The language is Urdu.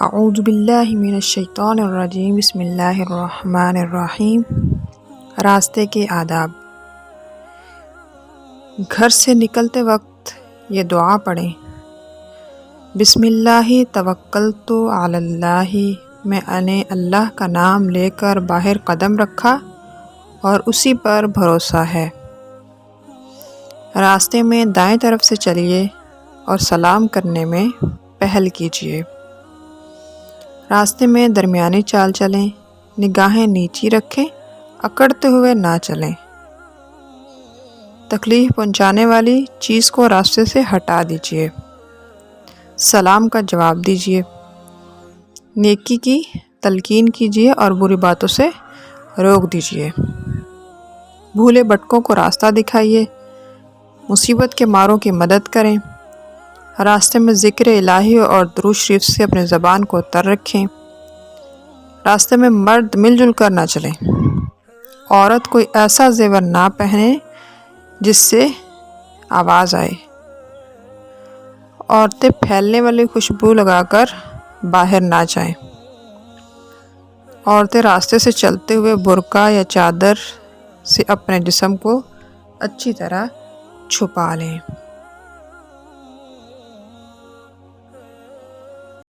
اعوذ باللہ من الشیطان الرجیم بسم اللہ الرحمن الرحیم۔ راستے کے آداب۔ گھر سے نکلتے وقت یہ دعا پڑھیں: بسم اللہ توکلت علی اللہ، میں نے اللہ کا نام لے کر باہر قدم رکھا اور اسی پر بھروسہ ہے۔ راستے میں دائیں طرف سے چلیے اور سلام کرنے میں پہل کیجیے۔ راستے میں درمیانی چال چلیں، نگاہیں نیچی رکھیں، اکڑتے ہوئے نہ چلیں۔ تکلیف پہنچانے والی چیز کو راستے سے ہٹا دیجیے۔ سلام کا جواب دیجیے۔ نیکی کی تلقین کیجیے اور بری باتوں سے روک دیجیے۔ بھولے بھٹکوں کو راستہ دکھائیے۔ مصیبت کے ماروں کی مدد کریں۔ راستے میں ذکر الہی اور درود شریف سے اپنے زبان کو تر رکھیں۔ راستے میں مرد مل جل کر نہ چلیں۔ عورت کوئی ایسا زیور نہ پہنے جس سے آواز آئے۔ عورتیں پھیلنے والی خوشبو لگا کر باہر نہ جائیں۔ عورتیں راستے سے چلتے ہوئے برقع یا چادر سے اپنے جسم کو اچھی طرح چھپا لیں۔